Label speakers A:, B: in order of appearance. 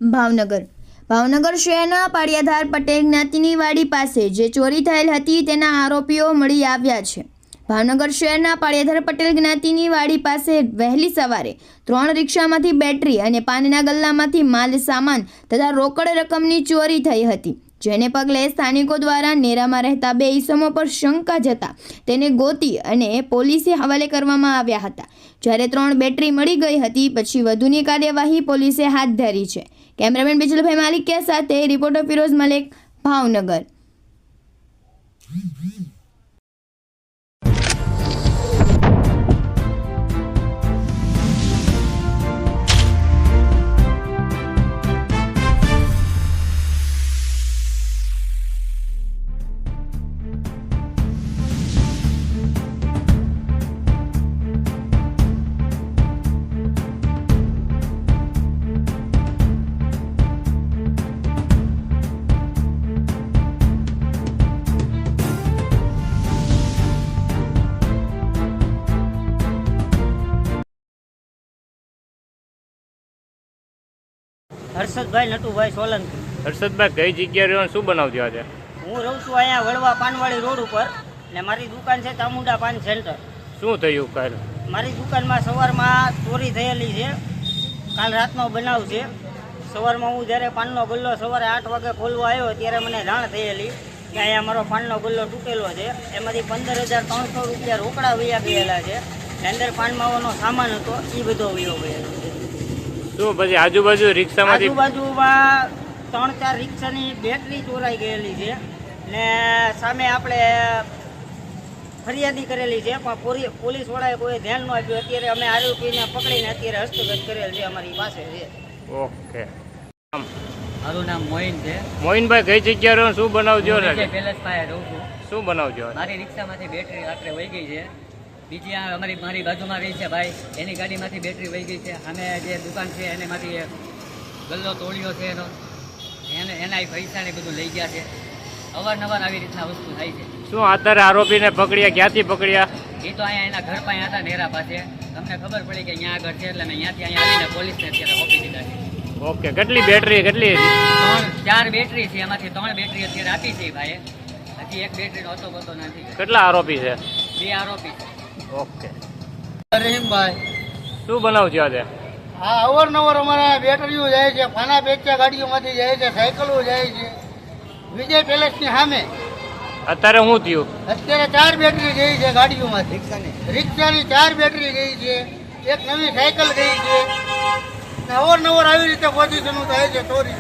A: ભાવનગર શહેરના પાળિયાધાર પટેલ જ્ઞાતિની વાડી પાસે જે ચોરી થયેલ હતી તેના આરોપીઓ મળી આવ્યા છે। ભાવનગર શહેરના પાળિયાધાર પટેલ જ્ઞાતિની વાડી પાસે વહેલી સવારે 3 રિક્ષામાંથી બેટરી અને પાનના ગલ્લામાંથી માલ સામાન તથા રોકડ રકમની ચોરી થઈ હતી, જેને પગલે સ્થાનિકો દ્વારા નેરામાં રહેતા 2 ઈસમો પર શંકા જતા તેને ગોતી અને પોલીસે હવાલે કરવામાં આવ્યા હતા। જ્યારે 3 બેટરી મળી ગઈ હતી પછી વધુની કાર્યવાહી પોલીસે હાથ ધરી છે। કેમેરામેન બિજલભાઈ માલિકિયા સાથે રિપોર્ટર ફિરોઝ મલેક, ભાવનગર।
B: હર્ષદભાઈ નટુભાઈ સોલંકી।
C: હર્ષદભાઈ કઈ જગ્યાએ રહ્યો, શું બનાવજો આજે?
B: હું રહું છું અહીંયા વડવા પાનવાડી રોડ ઉપર ને મારી દુકાન છે ચામુંડા પાન સેન્ટર।
C: શું થયું કાલ?
B: મારી દુકાનમાં સવારમાં ચોરી થયેલી છે, કાલ રાતનો બનાવ છે। સવારમાં હું જ્યારે પાનનો ગલ્લો સવારે 8 વાગે ખોલવા આવ્યો ત્યારે મને જાણ થયેલી કે અહીંયા મારો પાનનો ગલ્લો તૂટેલો છે, એમાંથી 15,300 રૂપિયા રોકડા વયા ગયેલા છે ને અંદર પાનમાવાનો સામાન હતો એ બધો વયો ગયેલો છે।
C: શું પછી આજુબાજુ રિક્ષામાંથી?
B: આજુબાજુમાં 3-4 રિક્ષાની બેટરી ચોરાઈ ગયેલી છે ને સામે આપણે ફરિયાદી કરેલી છે, પણ પોલીસ વાળાએ કોઈ ધ્યાન ન આપ્યું। અત્યારે અમે આરોપીને પકડીને અત્યારે હસ્તગત કરેલ છે, અમારી પાસે છે।
C: ઓકે,
D: મારું નામ મોઇન છે।
C: મોઇનભાઈ કઈ જગ્યાએ રહ્યો, શું બનાવજો?
D: પેલેસ પાસે રહું છું।
C: શું બનાવજો?
D: મારી રિક્ષામાંથી બેટરી રાત્રે વહી ગઈ છે। બીજી આ મારી બાજુમાં રહી છે ભાઈ, એની ગાડીમાંથી બેટરી વહી ગઈ છે। અને જે દુકાન છે એનામાંથી ગલ્લો તોડ્યો છે એના પૈસા ને બધું લઈ ગયા છે। અવારનવાર આવી રીતના વસ્તુ થાય છે।
C: શું અત્યારે આરોપીને પકડ્યા? ક્યાંથી પકડ્યા?
D: એ તો અહીંયા એના ઘર પાસે હતા, નેરા પાસે। તમને ખબર પડી કે અહીંયા આગળ છે એટલે મેં અહીંયાથી અહીંયા આવીને પોલીસને અત્યારે સોંપી દીધા છે।
C: ઓકે, કેટલી બેટરી? કેટલી?
D: 4 બેટરી છે, એમાંથી 3 બેટરી અત્યારે આપી છે ભાઈ, હજી 1 બેટરીનો હતો બતો નથી।
C: કેટલા આરોપી છે?
D: 2 આરોપી છે।
C: ઓકે,
E: રહીમભાઈ
C: શું બનાવજો આજે?
E: હા, અવારનવાર અમારા બેટરીઓ જાય છે, ફાના પેચા ગાડીઓમાંથી જાય છે, સાયકલો જાય છે વિજય પેલેસની સામે।
C: અત્યારે શું થયું?
E: અત્યારે 4 બેટરી ગઈ છે ગાડીઓમાંથી, રિક્ષાની 4 બેટરી ગઈ છે, એક નવી સાયકલ ગઈ છે। અવારનવાર આવી રીતે પોઝિશનો થાય છે ચોરી।